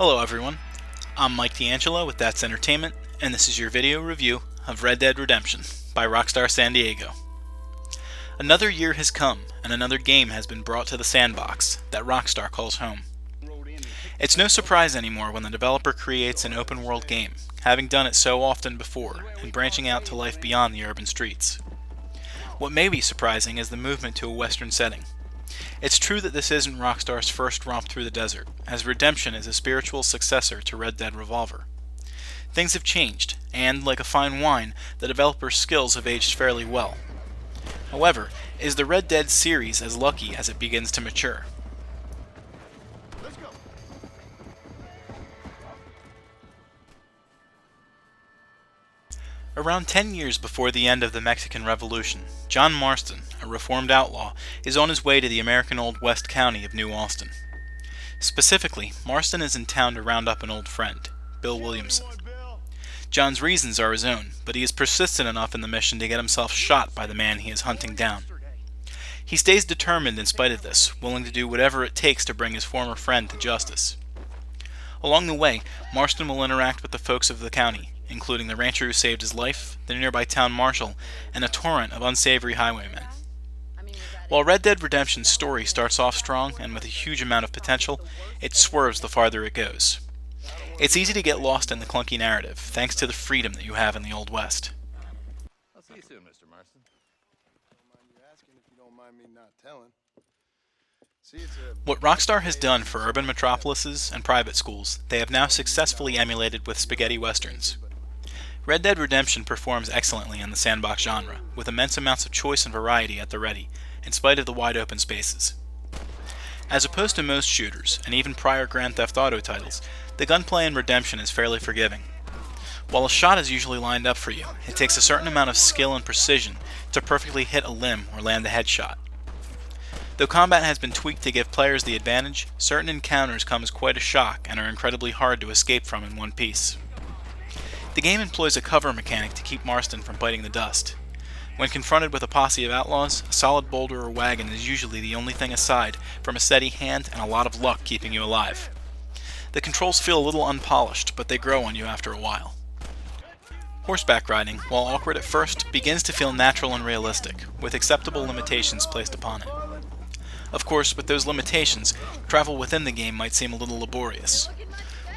Hello everyone, I'm Mike DeAngelo with That's Entertainment, and this is your video review of Red Dead Redemption by Rockstar San Diego. Another year has come, and another game has been brought to the sandbox that Rockstar calls home. It's no surprise anymore when the developer creates an open-world game, having done it so often before, and branching out to life beyond the urban streets. What may be surprising is the movement to a western setting. It's true that this isn't Rockstar's first romp through the desert, as Redemption is a spiritual successor to Red Dead Revolver. Things have changed, and, like a fine wine, the developer's skills have aged fairly well. However, is the Red Dead series as lucky as it begins to mature? Around 10 years before the end of the Mexican Revolution, John Marston, a reformed outlaw, is on his way to the American Old West county of New Austin. Specifically, Marston is in town to round up an old friend, Bill Williamson. John's reasons are his own, but he is persistent enough in the mission to get himself shot by the man he is hunting down. He stays determined in spite of this, willing to do whatever it takes to bring his former friend to justice. Along the way, Marston will interact with the folks of the county, including the rancher who saved his life, the nearby town marshal, and a torrent of unsavory highwaymen. While Red Dead Redemption's story starts off strong and with a huge amount of potential, it swerves the farther it goes. It's easy to get lost in the clunky narrative, thanks to the freedom that you have in the Old West. I'll see you soon, Mr. Marston. Don't mind you asking if you don't mind me not telling. What Rockstar has done for urban metropolises and private schools, they have now successfully emulated with spaghetti westerns. Red Dead Redemption performs excellently in the sandbox genre, with immense amounts of choice and variety at the ready, in spite of the wide open spaces. As opposed to most shooters, and even prior Grand Theft Auto titles, the gunplay in Redemption is fairly forgiving. While a shot is usually lined up for you, it takes a certain amount of skill and precision to perfectly hit a limb or land a headshot. Though combat has been tweaked to give players the advantage, certain encounters come as quite a shock and are incredibly hard to escape from in one piece. The game employs a cover mechanic to keep Marston from biting the dust. When confronted with a posse of outlaws, a solid boulder or wagon is usually the only thing aside from a steady hand and a lot of luck keeping you alive. The controls feel a little unpolished, but they grow on you after a while. Horseback riding, while awkward at first, begins to feel natural and realistic, with acceptable limitations placed upon it. Of course, with those limitations, travel within the game might seem a little laborious.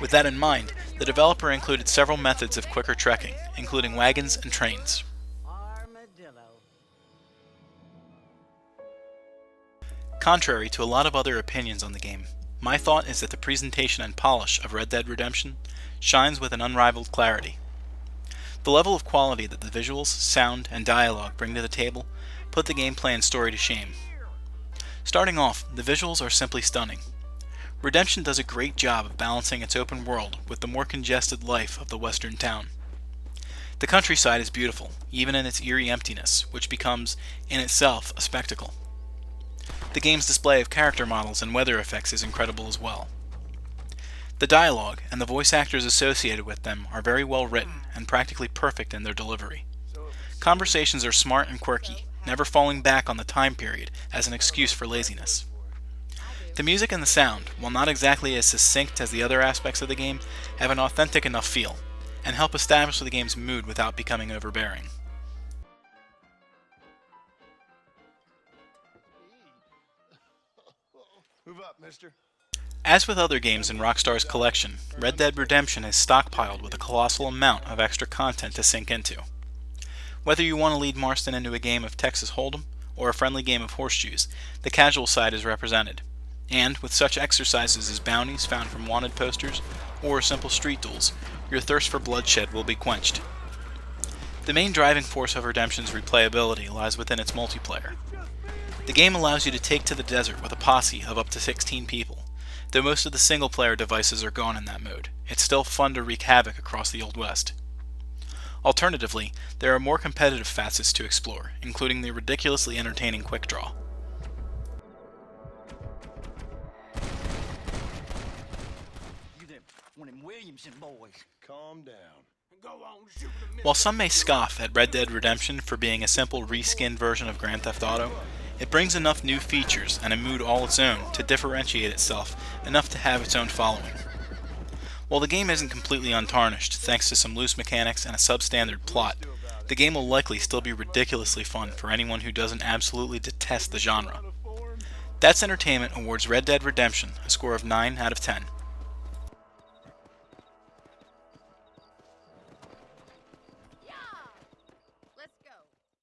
With that in mind, the developer included several methods of quicker trekking, including wagons and trains. Contrary to a lot of other opinions on the game, my thought is that the presentation and polish of Red Dead Redemption shines with an unrivaled clarity. The level of quality that the visuals, sound, and dialogue bring to the table put the gameplay and story to shame. Starting off, the visuals are simply stunning. Redemption does a great job of balancing its open world with the more congested life of the western town. The countryside is beautiful, even in its eerie emptiness, which becomes, in itself, a spectacle. The game's display of character models and weather effects is incredible as well. The dialogue and the voice actors associated with them are very well written and practically perfect in their delivery. Conversations are smart and quirky, never falling back on the time period as an excuse for laziness. The music and the sound, while not exactly as succinct as the other aspects of the game, have an authentic enough feel, and help establish the game's mood without becoming overbearing. Move up, mister. As with other games in Rockstar's collection, Red Dead Redemption is stockpiled with a colossal amount of extra content to sink into. Whether you want to lead Marston into a game of Texas Hold'em or a friendly game of horseshoes, the casual side is represented. And, with such exercises as bounties found from wanted posters, or simple street duels, your thirst for bloodshed will be quenched. The main driving force of Redemption's replayability lies within its multiplayer. The game allows you to take to the desert with a posse of up to 16 people. Though most of the single-player devices are gone in that mode, it's still fun to wreak havoc across the Old West. Alternatively, there are more competitive facets to explore, including the ridiculously entertaining quick draw. Calm down. While some may scoff at Red Dead Redemption for being a simple reskinned version of Grand Theft Auto, it brings enough new features and a mood all its own to differentiate itself enough to have its own following. While the game isn't completely untarnished, thanks to some loose mechanics and a substandard plot, the game will likely still be ridiculously fun for anyone who doesn't absolutely detest the genre. That's Entertainment awards Red Dead Redemption a score of 9 out of 10.